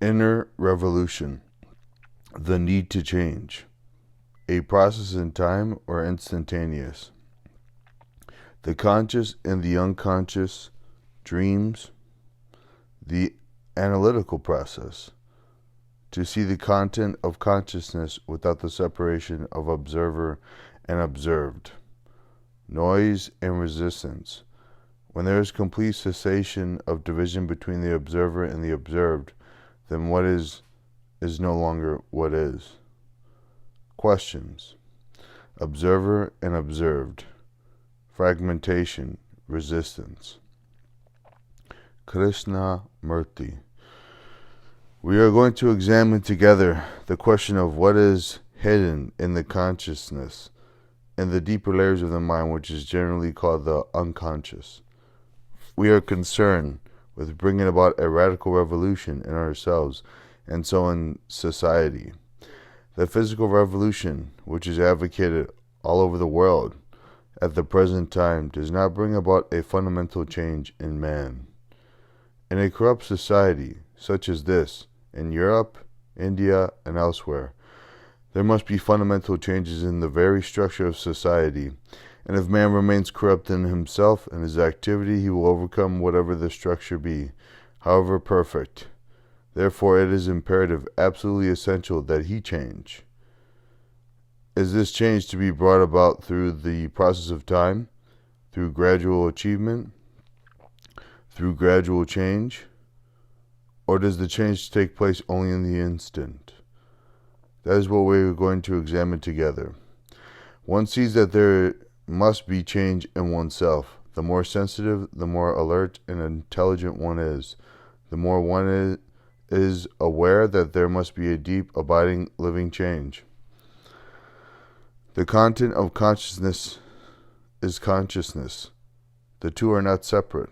Inner revolution. The need to change. A process in time or instantaneous. The conscious and the unconscious. Dreams. The analytical process. To see the content of consciousness without the separation of observer and observed. Noise and resistance. When there is complete cessation of division between the observer and the observed, then what is no longer what is. Questions. Observer and observed. Fragmentation, resistance. Krishna Murti. We are going to examine together the question of what is hidden in the consciousness, in the deeper layers of the mind, which is generally called the unconscious. We are concerned with bringing about a radical revolution in ourselves and so in society. The physical revolution, which is advocated all over the world at the present time, does not bring about a fundamental change in man. In a corrupt society such as this, in Europe, India, and elsewhere, there must be fundamental changes in the very structure of society, and if man remains corrupt in himself and his activity, he will overcome whatever the structure be, however perfect. Therefore, it is imperative, absolutely essential, that he change. Is this change to be brought about through the process of time, through gradual achievement, through gradual change? Or does the change take place only in the instant? That is what we are going to examine together. One sees that there must be change in oneself. The more sensitive, the more alert and intelligent one is, the more one is aware that there must be a deep, abiding, living change. The content of consciousness is consciousness. The two are not separate.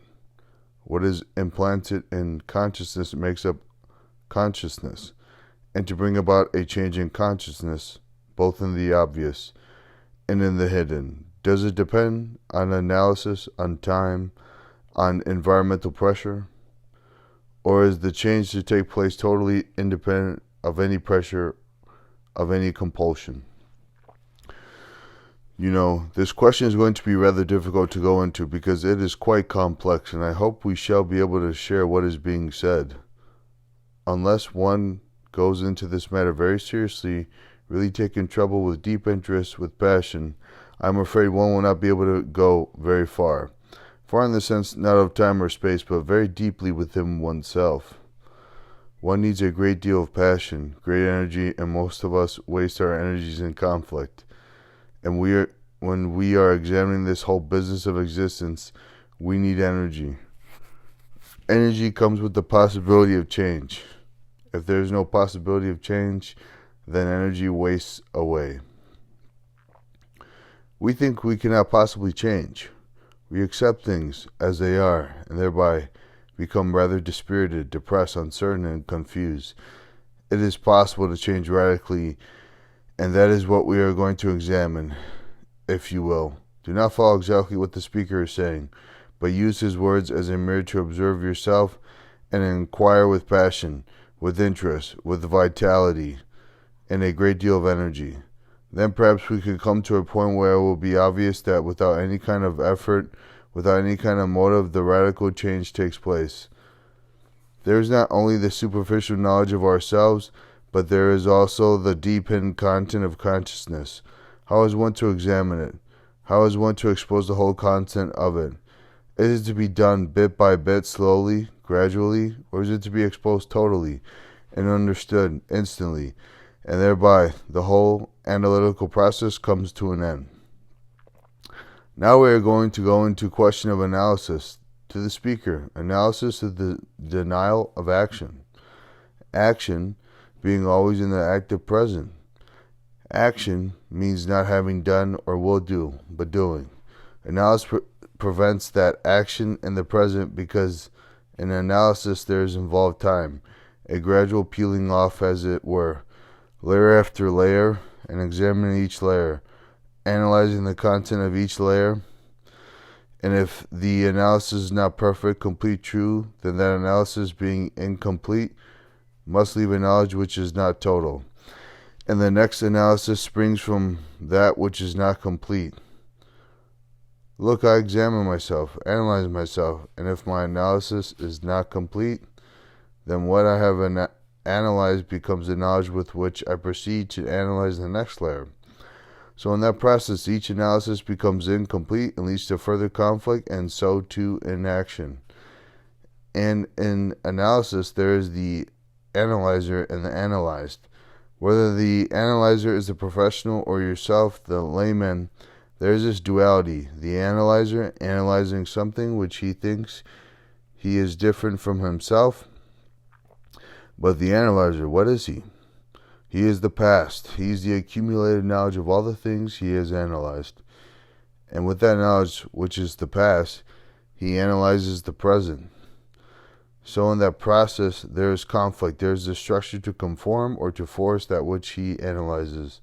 What is implanted in consciousness makes up consciousness, and to bring about a change in consciousness, both in the obvious and in the hidden, does it depend on analysis, on time, on environmental pressure? Or is the change to take place totally independent of any pressure, of any compulsion? This question is going to be rather difficult to go into because it is quite complex, and I hope we shall be able to share what is being said. Unless one goes into this matter very seriously, really taking trouble with deep interest, with passion, I'm afraid one will not be able to go very far. Far in the sense not of time or space, but very deeply within oneself. One needs a great deal of passion, great energy, and most of us waste our energies in conflict. And when we are examining this whole business of existence, we need energy. Energy comes with the possibility of change. If there is no possibility of change, then energy wastes away. We think we cannot possibly change. We accept things as they are, and thereby become rather dispirited, depressed, uncertain, and confused. It is possible to change radically, and that is what we are going to examine, if you will. Do not follow exactly what the speaker is saying, but use his words as a mirror to observe yourself and inquire with passion, with interest, with vitality, and a great deal of energy. Then perhaps we could come to a point where it will be obvious that without any kind of effort, without any kind of motive, the radical change takes place. There is not only the superficial knowledge of ourselves, but there is also the deep hidden content of consciousness. How is one to examine it? How is one to expose the whole content of it? Is it to be done bit by bit, slowly, gradually, or is it to be exposed totally and understood instantly, and thereby the whole analytical process comes to an end? Now we are going to go into question of analysis. To the speaker, analysis of the denial of action. Action being always in the active present. Action means not having done or will do, but doing. Analysis prevents that action in the present because in analysis there is involved time, a gradual peeling off, as it were, layer after layer, and examining each layer, analyzing the content of each layer. And if the analysis is not perfect, complete, true, then that analysis being incomplete must leave a knowledge which is not total. And the next analysis springs from that which is not complete. Look, I examine myself, analyze myself, and if my analysis is not complete, then what I have analyzed becomes the knowledge with which I proceed to analyze the next layer. So in that process, each analysis becomes incomplete and leads to further conflict, and so to inaction. And in analysis, there is the analyzer and the analyzed. Whether the analyzer is the professional or yourself, the layman, there is this duality. The analyzer analyzing something which he thinks he is different from himself. But the analyzer, what is he? He is the past. He is the accumulated knowledge of all the things he has analyzed. And with that knowledge, which is the past, he analyzes the present. So in that process, there is conflict. There is the structure to conform or to force that which he analyzes.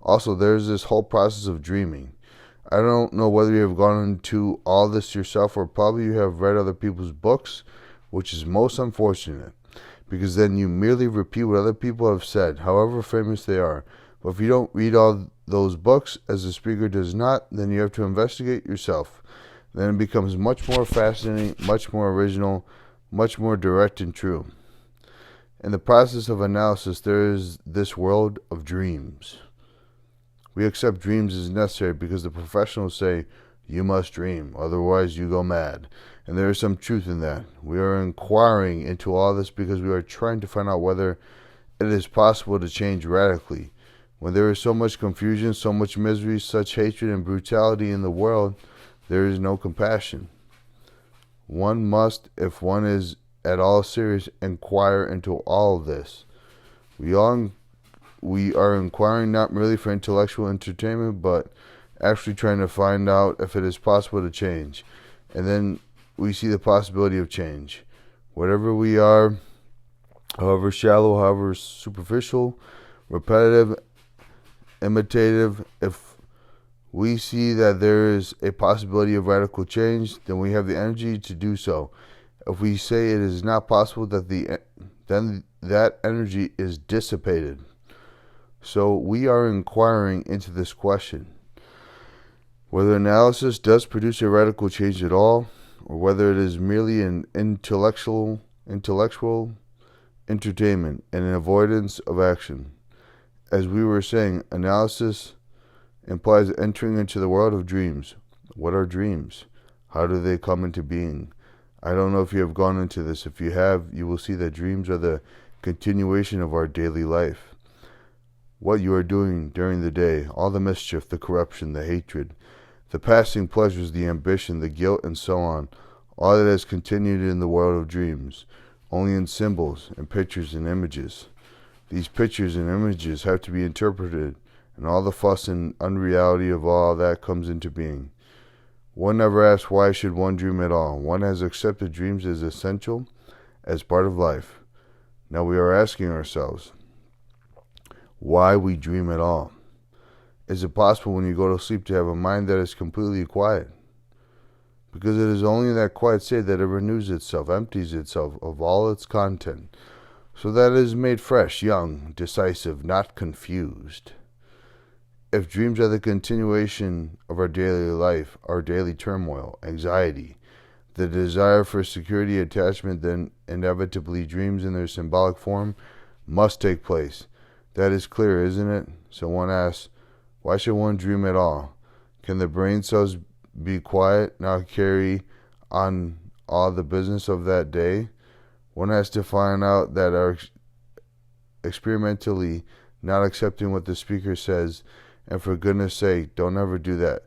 Also, there is this whole process of dreaming. I don't know whether you have gone into all this yourself, or probably you have read other people's books, which is most unfortunate, because then you merely repeat what other people have said, however famous they are. But if you don't read all those books, as the speaker does not, then you have to investigate yourself. Then it becomes much more fascinating, much more original, much more direct and true. In the process of analysis, there is this world of dreams. We accept dreams as necessary because the professionals say, you must dream, otherwise you go mad. And there is some truth in that. We are inquiring into all this because we are trying to find out whether it is possible to change radically. When there is so much confusion, so much misery, such hatred and brutality in the world, there is no compassion. One must, if one is at all serious, inquire into all of this. We are inquiring not merely for intellectual entertainment, but actually trying to find out if it is possible to change. And then we see the possibility of change. Whatever we are, however shallow, however superficial, repetitive, imitative, if we see that there is a possibility of radical change, then we have the energy to do so. If we say it is not possible, then that energy is dissipated. So we are inquiring into this question. Whether analysis does produce a radical change at all, or whether it is merely an intellectual entertainment and an avoidance of action. As we were saying, analysis implies entering into the world of dreams. What are dreams? How do they come into being? I don't know if you have gone into this. If you have, you will see that dreams are the continuation of our daily life. What you are doing during the day, all the mischief, the corruption, the hatred, the passing pleasures, the ambition, the guilt, and so on, all that has continued in the world of dreams, only in symbols and pictures and images. These pictures and images have to be interpreted, and all the fuss and unreality of all that comes into being. One never asks why should one dream at all. One has accepted dreams as essential, as part of life. Now we are asking ourselves, why we dream at all. Is it possible when you go to sleep to have a mind that is completely quiet? Because it is only in that quiet state that it renews itself, empties itself of all its content, so that it is made fresh, young, decisive, not confused. If dreams are the continuation of our daily life, our daily turmoil, anxiety, the desire for security, attachment, then inevitably dreams in their symbolic form must take place. That is clear, isn't it? So one asks, why should one dream at all? Can the brain cells be quiet, not carry on all the business of that day? One has to find out that our experimentally not accepting what the speaker says, and for goodness sake, don't ever do that.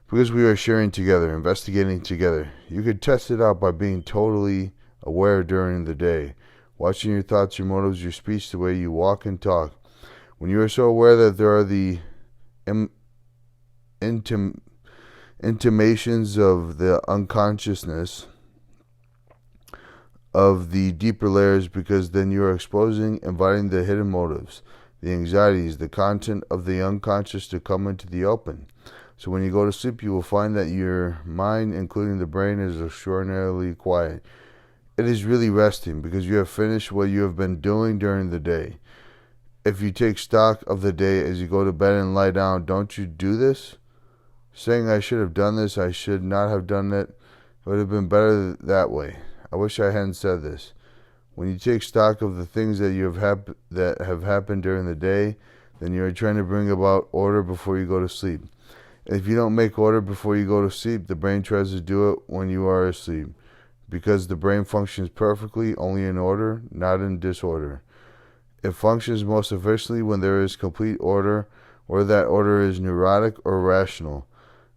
Because we are sharing together, investigating together. You could test it out by being totally aware during the day, watching your thoughts, your motives, your speech, the way you walk and talk. When you are so aware that there are the intimations of the unconsciousness of the deeper layers, because then you are exposing, inviting the hidden motives, the anxieties, the content of the unconscious to come into the open. So when you go to sleep, you will find that your mind, including the brain, is extraordinarily quiet. It is really resting because you have finished what you have been doing during the day. If you take stock of the day as you go to bed and lie down, don't you do this? Saying, I should have done this, I should not have done it. It would have been better that way. I wish I hadn't said this. When you take stock of the things that have happened during the day, then you are trying to bring about order before you go to sleep. If you don't make order before you go to sleep, the brain tries to do it when you are asleep, because the brain functions perfectly only in order, not in disorder. It functions most efficiently when there is complete order, or that order is neurotic or rational.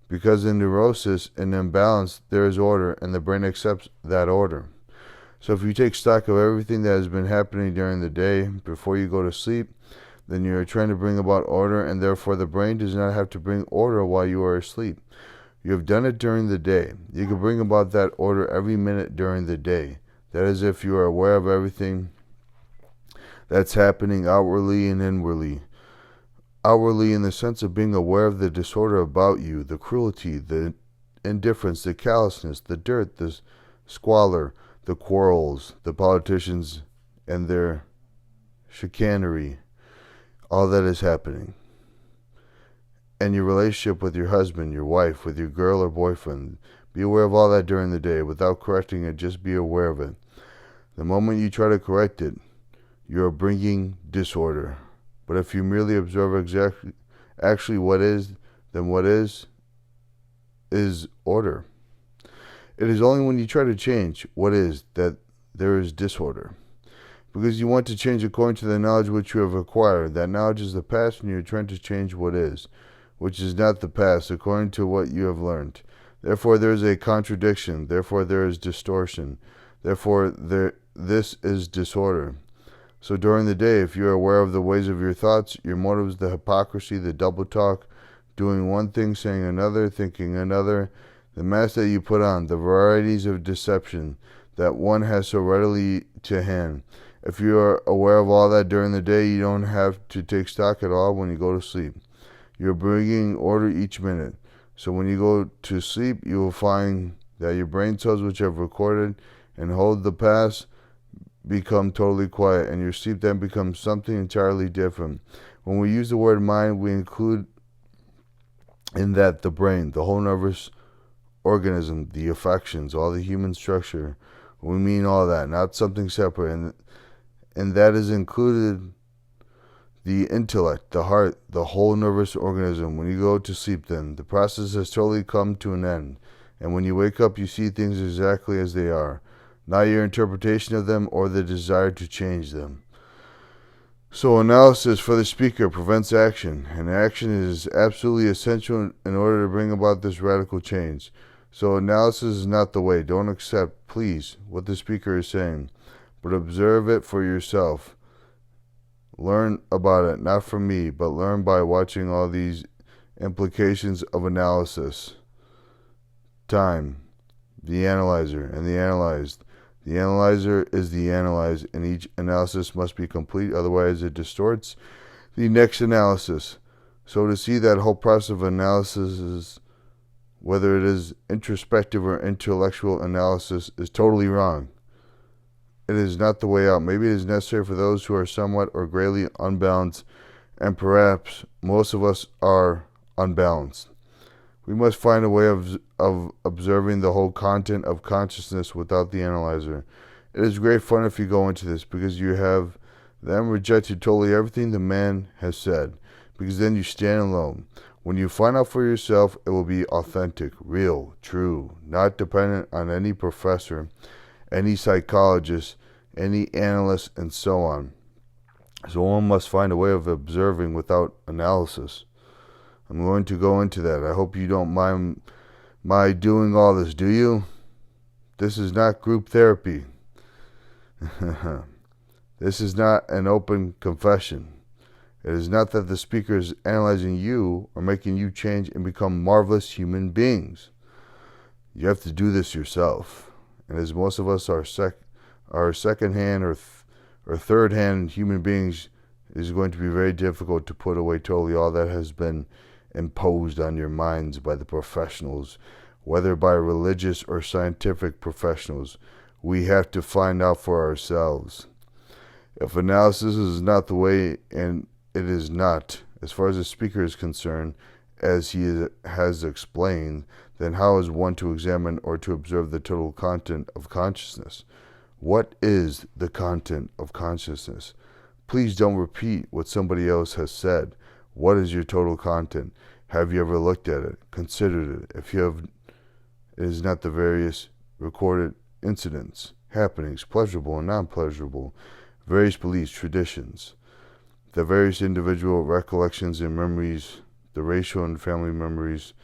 Because in neurosis and imbalance, there is order, and the brain accepts that order. So if you take stock of everything that has been happening during the day before you go to sleep, then you are trying to bring about order, and therefore the brain does not have to bring order while you are asleep. You have done it during the day. You can bring about that order every minute during the day. That is if you are aware of everything that's happening outwardly and inwardly. Outwardly in the sense of being aware of the disorder about you, the cruelty, the indifference, the callousness, the dirt, the squalor, the quarrels, the politicians and their chicanery, all that is happening. And your relationship with your husband, your wife, with your girl or boyfriend. Be aware of all that during the day. Without correcting it, just be aware of it. The moment you try to correct it, you are bringing disorder. But if you merely observe actually what is, then what is order. It is only when you try to change what is that there is disorder. Because you want to change according to the knowledge which you have acquired. That knowledge is the past, and you are trying to change what is, which is not the past, according to what you have learned. Therefore there is a contradiction. Therefore there is distortion. Therefore this is disorder. So during the day, if you are aware of the ways of your thoughts, your motives, the hypocrisy, the double talk, doing one thing, saying another, thinking another, the mask that you put on, the varieties of deception that one has so readily to hand. If you are aware of all that during the day, you don't have to take stock at all when you go to sleep. You are bringing order each minute. So when you go to sleep, you will find that your brain cells which have recorded and hold the past become totally quiet, and your sleep then becomes something entirely different. When we use the word mind, we include in that the brain, the whole nervous organism, the affections, all the human structure. We mean all that, not something separate. And that is included the intellect, the heart, the whole nervous organism. When you go to sleep, then the process has totally come to an end. And when you wake up, you see things exactly as they are, not your interpretation of them or the desire to change them. So analysis for the speaker prevents action, and action is absolutely essential in order to bring about this radical change. So analysis is not the way. Don't accept, please, what the speaker is saying, but observe it for yourself. Learn about it, not from me, but learn by watching all these implications of analysis. Time, the analyzer, and the analyzed. The analyzer is the analyzed, and each analysis must be complete, otherwise it distorts the next analysis. So to see that whole process of analysis, whether it is introspective or intellectual analysis, is totally wrong. It is not the way out. Maybe it is necessary for those who are somewhat or greatly unbalanced, and perhaps most of us are unbalanced. We must find a way of observing the whole content of consciousness without the analyzer. It is great fun if you go into this, because you have then rejected totally everything the man has said, because then you stand alone. When you find out for yourself, it will be authentic, real, true, not dependent on any professor, any psychologist, any analyst, and so on. So one must find a way of observing without analysis. I'm going to go into that. I hope you don't mind my doing all this, do you? This is not group therapy. This is not an open confession. It is not that the speaker is analyzing you or making you change and become marvelous human beings. You have to do this yourself. And as most of us are second-hand or third-hand human beings, it is going to be very difficult to put away totally all that has been imposed on your minds by the professionals, whether by religious or scientific professionals. we have to find out for ourselves. If analysis is not the way, and it is not, as far as the speaker is concerned, as he has explained, then how is one to examine or to observe the total content of consciousness? What is the content of consciousness? Please don't repeat what somebody else has said. What is your total content? Have you ever looked at it, considered it? If you have, it is not the various recorded incidents, happenings, pleasurable and non-pleasurable, various beliefs, traditions, the various individual recollections and memories, the racial and family memories,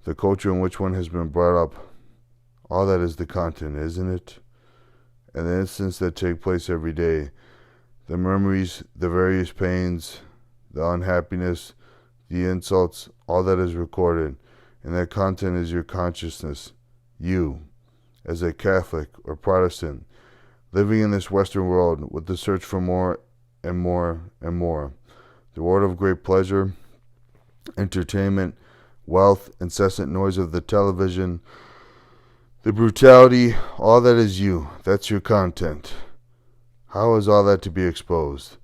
the culture in which one has been brought up. All that is the content, isn't it? And the incidents that take place every day, the memories, the various pains, the unhappiness, the insults, all that is recorded. And that content is your consciousness. You, as a Catholic or Protestant, living in this Western world with the search for more and more and more. The world of great pleasure, entertainment, wealth, incessant noise of the television, the brutality, all that is you. That's your content. How is all that to be exposed?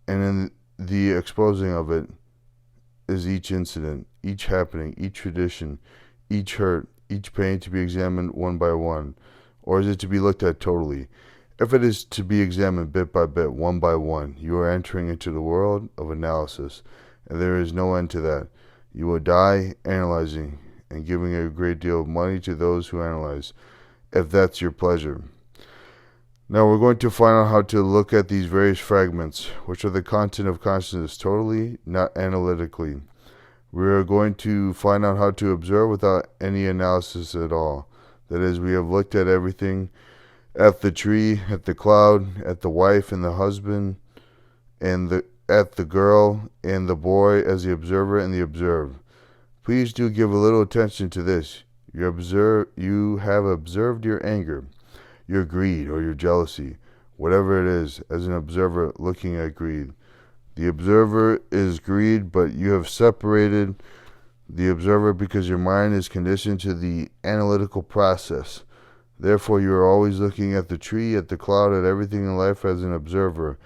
And in the exposing of it is each incident, each happening, each tradition, each hurt, each pain to be examined one by one? Or is it to be looked at totally? If it is to be examined bit by bit, one by one, you are entering into the world of analysis, and there is no end to that. You will die analyzing and giving a great deal of money to those who analyze, if that's your pleasure. Now we're going to find out how to look at these various fragments, which are the content of consciousness, totally, not analytically. We are going to find out how to observe without any analysis at all. That is, we have looked at everything, at the tree, at the cloud, at the wife and the husband, and at the girl and the boy as the observer and the observed. Please do give a little attention to this. You have observed your anger, your greed, or your jealousy, whatever it is, as an observer looking at greed. The observer is greed, but you have separated the observer because your mind is conditioned to the analytical process. Therefore, you are always looking at the tree, at the cloud, at everything in life as an observer,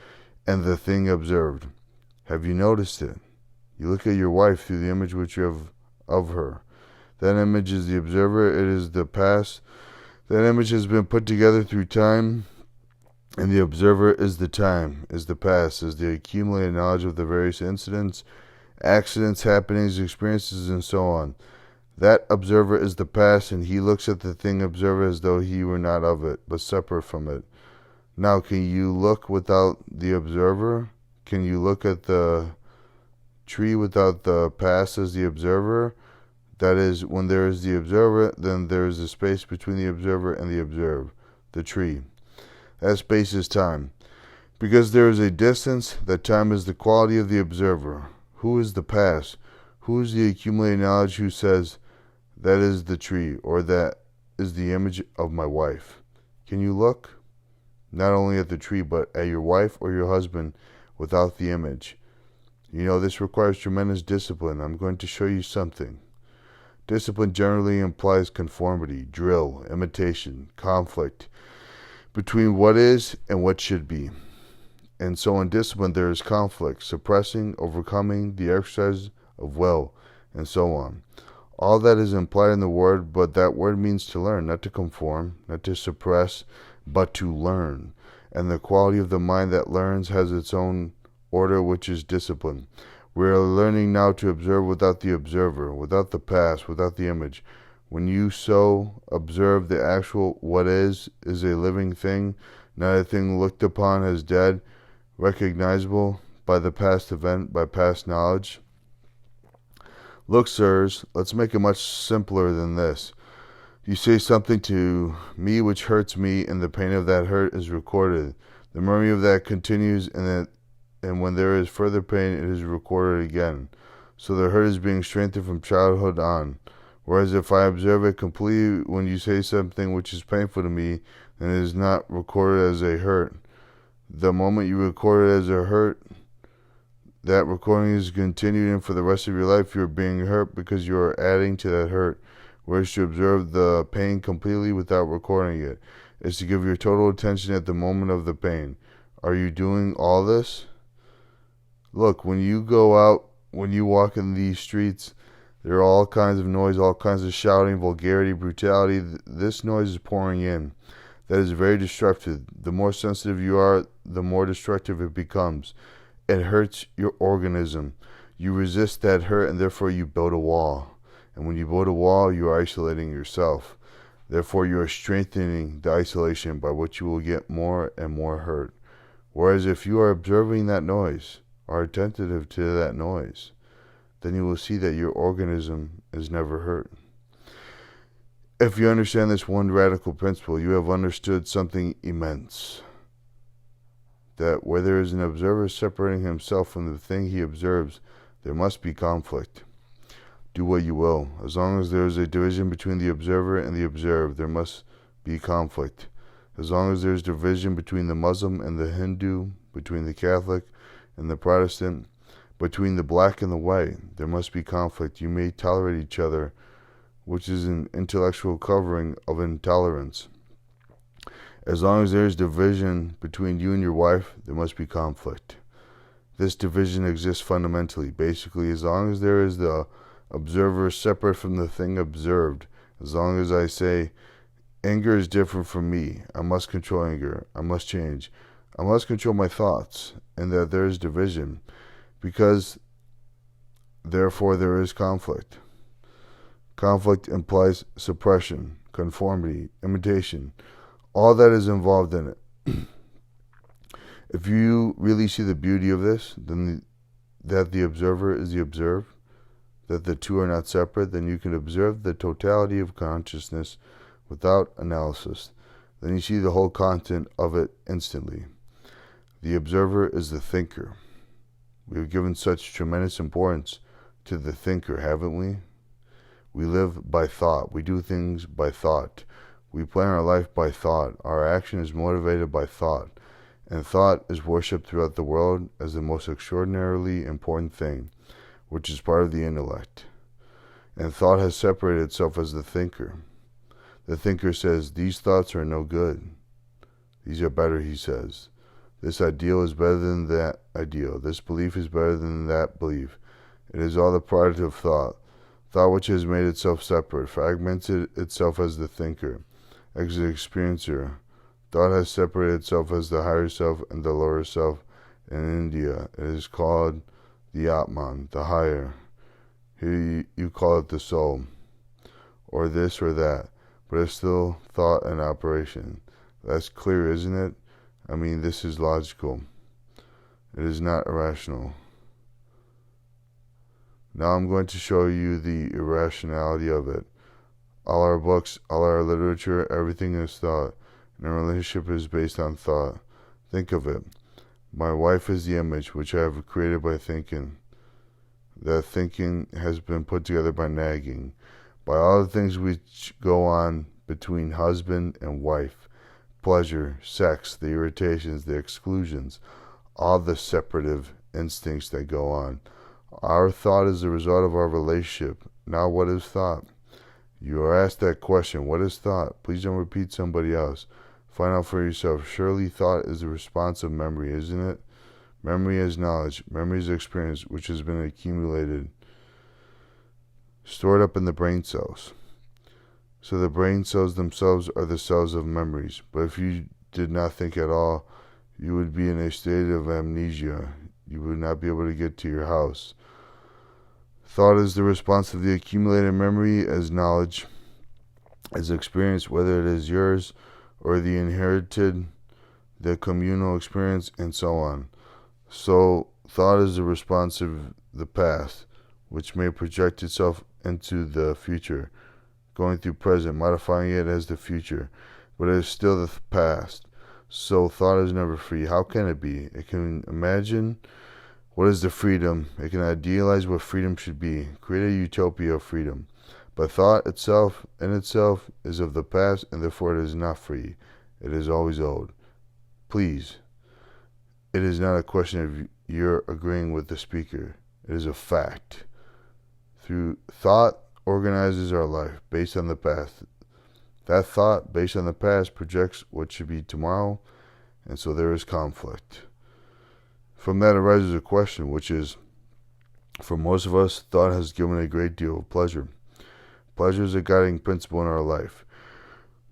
and the thing observed. Have you noticed it? You look at your wife through the image which you have of her. That image is the observer, it is the past. That image has been put together through time, and the observer is the time, is the past, is the accumulated knowledge of the various incidents, accidents, happenings, experiences, and so on. That observer is the past, and he looks at the thing observer as though he were not of it, but separate from it. Now, can you look without the observer? Can you look at the tree without the past as the observer? That is, when there is the observer, then there is a space between the observer and the observed, the tree. That space is time. Because there is a distance, that time is the quality of the observer. Who is the past? Who is the accumulated knowledge who says, that is the tree, or that is the image of my wife? Can you look? Not only at the tree, but at your wife or your husband without the image. You know, this requires tremendous discipline. I'm going to show you something. Discipline generally implies conformity, drill, imitation, conflict between what is and what should be. And so in discipline there is conflict, suppressing, overcoming, the exercise of will, and so on. All that is implied in the word, but that word means to learn, not to conform, not to suppress, but to learn. And the quality of the mind that learns has its own order, which is discipline. We are learning now to observe without the observer, without the past, without the image. When you so observe the actual what is a living thing, not a thing looked upon as dead, recognizable by the past event, by past knowledge. Look, sirs, let's make it much simpler than this. You say something to me which hurts me, and the pain of that hurt is recorded. The memory of that continues, and when there is further pain, it is recorded again. So the hurt is being strengthened from childhood on. Whereas if I observe it completely when you say something which is painful to me, then it is not recorded as a hurt. The moment you record it as a hurt, that recording is continued, and for the rest of your life you are being hurt because you are adding to that hurt. Whereas to observe the pain completely without recording it, is to give your total attention at the moment of the pain. Are you doing all this? Look, when you go out, when you walk in these streets, there are all kinds of noise, all kinds of shouting, vulgarity, brutality. This noise is pouring in. That is very destructive. The more sensitive you are, the more destructive it becomes. It hurts your organism. You resist that hurt, and therefore you build a wall. And when you build a wall, you are isolating yourself. Therefore, you are strengthening the isolation, by which you will get more and more hurt. Whereas if you are observing that noise, are attentive to that noise, then you will see that your organism is never hurt. If you understand this one radical principle, you have understood something immense. That where there is an observer separating himself from the thing he observes, there must be conflict. Do what you will. As long as there is a division between the observer and the observed, there must be conflict. As long as there is division between the Muslim and the Hindu, between the Catholic and the Protestant, between the black and the white, there must be conflict. You may tolerate each other, which is an intellectual covering of intolerance. As long as there is division between you and your wife, there must be conflict. This division exists fundamentally. Basically, as long as there is the observer separate from the thing observed, as long as I say, anger is different from me, I must control anger, I must change, I must control my thoughts, and that there is division, because therefore there is conflict. Conflict implies suppression, conformity, imitation, all that is involved in it. If you really see the beauty of this, then that the observer is the observed, that the two are not separate, then you can observe the totality of consciousness without analysis. Then you see the whole content of it instantly. The observer is the thinker. We have given such tremendous importance to the thinker, haven't we? We live by thought. We do things by thought. We plan our life by thought. Our action is motivated by thought. And thought is worshipped throughout the world as the most extraordinarily important thing, which is part of the intellect. And thought has separated itself as the thinker. The thinker says, these thoughts are no good. These are better, he says. This ideal is better than that ideal. This belief is better than that belief. It is all the product of thought. Thought which has made itself separate, fragmented itself as the thinker, as the experiencer. Thought has separated itself as the higher self and the lower self. In India, it is called the Atman, the higher. Here you call it the soul, or this or that, but it's still thought and operation. That's clear, isn't it? I mean, this is logical. It is not irrational. Now I'm going to show you the irrationality of it. All our books, all our literature, everything is thought, and a relationship is based on thought. Think of it. My wife is the image which I have created by thinking. That thinking has been put together by nagging, by all the things which go on between husband and wife, pleasure, sex, the irritations, the exclusions, all the separative instincts that go on. Our thought is the result of our relationship. Now what is thought? You are asked that question, what is thought? Please don't repeat somebody else. Find out for yourself. Surely thought is the response of memory, isn't it? Memory is knowledge. Memory is experience which has been accumulated, stored up in the brain cells. So the brain cells themselves are the cells of memories. But if you did not think at all, you would be in a state of amnesia. You would not be able to get to your house. Thought is the response of the accumulated memory as knowledge, as experience, whether it is yours or the inherited, the communal experience, and so on. So thought is the response of the past, which may project itself into the future, going through present, modifying it as the future, but it is still the past. So thought is never free. How can it be? It can imagine what is the freedom. It can idealize what freedom should be, create a utopia of freedom. But thought itself, in itself, is of the past, and therefore it is not free. It is always old. Please, it is not a question of you're agreeing with the speaker. It is a fact. Through thought organizes our life based on the past. That thought, based on the past, projects what should be tomorrow, and so there is conflict. From that arises a question, which is, for most of us, thought has given a great deal of pleasure. Pleasure is a guiding principle in our life.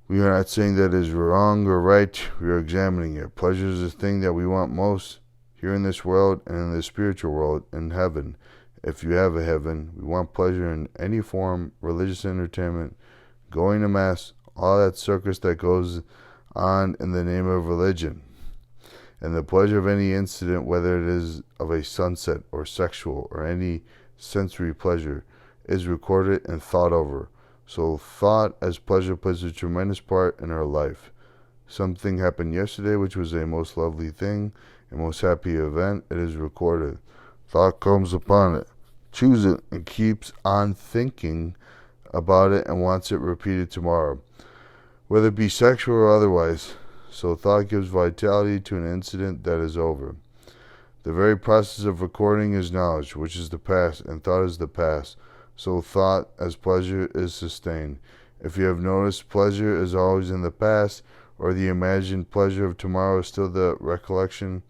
We are not saying that it is wrong or right, we are examining it. Pleasure is the thing that we want most here in this world and in the spiritual world, in heaven. If you have a heaven, we want pleasure in any form, religious entertainment, going to mass, all that circus that goes on in the name of religion. And the pleasure of any incident, whether it is of a sunset or sexual or any sensory pleasure, is recorded and thought over. So thought as pleasure plays a tremendous part in our life. Something happened yesterday which was a most lovely thing, a most happy event. It is recorded. Thought comes upon it, chooses it, and keeps on thinking about it and wants it repeated tomorrow, whether it be sexual or otherwise. So thought gives vitality to an incident that is over. The very process of recording is knowledge, which is the past, and thought is the past. So thought as pleasure is sustained. If you have noticed, pleasure is always in the past, or the imagined pleasure of tomorrow is still the recollection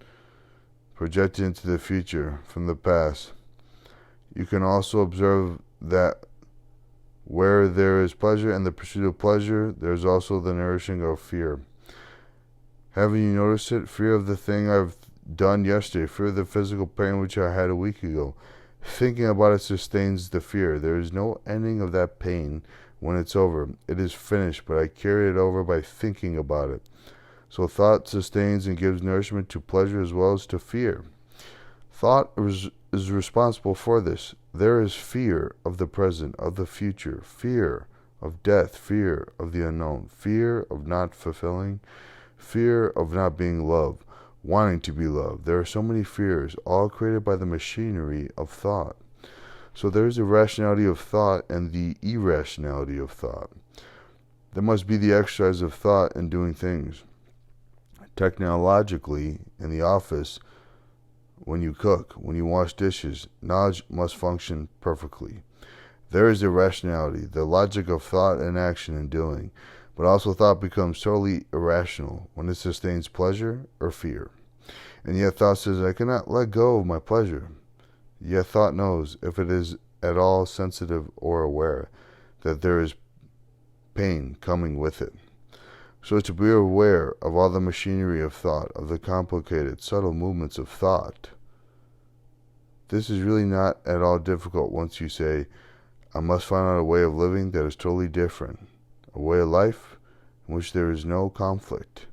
projected into the future from the past. You can also observe that where there is pleasure and the pursuit of pleasure, there is also the nourishing of fear. Haven't you noticed it? Fear of the thing I've done yesterday, fear of the physical pain which I had a week ago. Thinking about it sustains the fear. There is no ending of that pain when it's over. It is finished, but I carry it over by thinking about it. So thought sustains and gives nourishment to pleasure as well as to fear. Thought is responsible for this. There is fear of the present, of the future, fear of death, fear of the unknown, fear of not fulfilling, fear of not being loved, wanting to be loved. There are so many fears, all created by the machinery of thought. So there is a rationality of thought and the irrationality of thought. There must be the exercise of thought in doing things. Technologically, in the office, when you cook, when you wash dishes, knowledge must function perfectly. There is a rationality, the logic of thought and action and doing. But also thought becomes totally irrational when it sustains pleasure or fear. And yet thought says, I cannot let go of my pleasure. Yet thought knows, if it is at all sensitive or aware, that there is pain coming with it. So to be aware of all the machinery of thought, of the complicated, subtle movements of thought, this is really not at all difficult once you say, I must find out a way of living that is totally different. A way of life in which there is no conflict.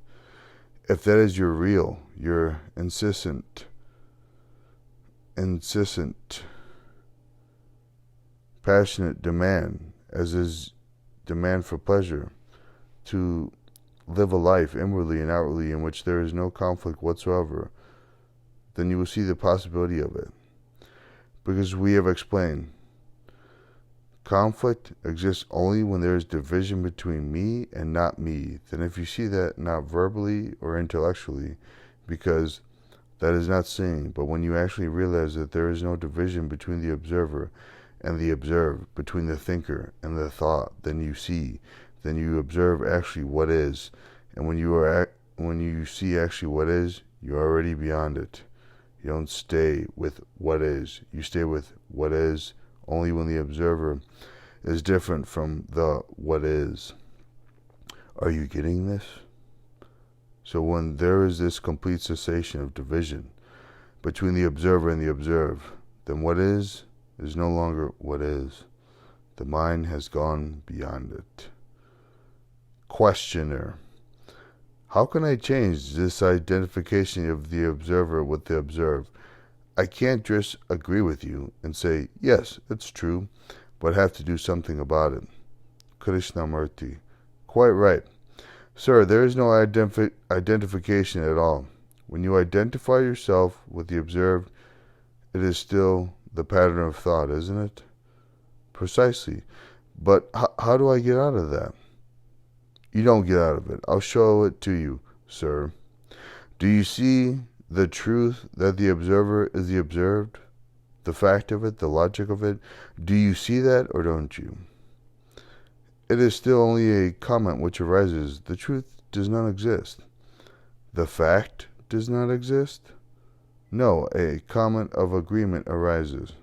If that is your real, your insistent, passionate demand, as is demand for pleasure, to live a life inwardly and outwardly in which there is no conflict whatsoever, then you will see the possibility of it. Because we have explained, conflict exists only when there is division between me and not me. Then if you see that not verbally or intellectually, because that is not seeing, but when you actually realize that there is no division between the observer and the observed, between the thinker and the thought, then you see, then you observe actually what is. And when you see actually what is, you're already beyond it. You don't stay with what is. You stay with what is only when the observer is different from the what is. Are you getting this? So when there is this complete cessation of division between the observer and the observed, then what is no longer what is. The mind has gone beyond it. Questioner. How can I change this identification of the observer with the observed? I can't just agree with you and say, yes, it's true, but have to do something about it. Krishnamurti. Quite right. Sir, there is no identification at all. When you identify yourself with the observed, it is still the pattern of thought, isn't it? Precisely. But how do I get out of that? You don't get out of it. I'll show it to you, sir. Do you see the truth that the observer is the observed? The fact of it, the logic of it? Do you see that or don't you? it is still only a comment which arises. The truth does not exist. The fact does not exist. No, a comment of agreement arises.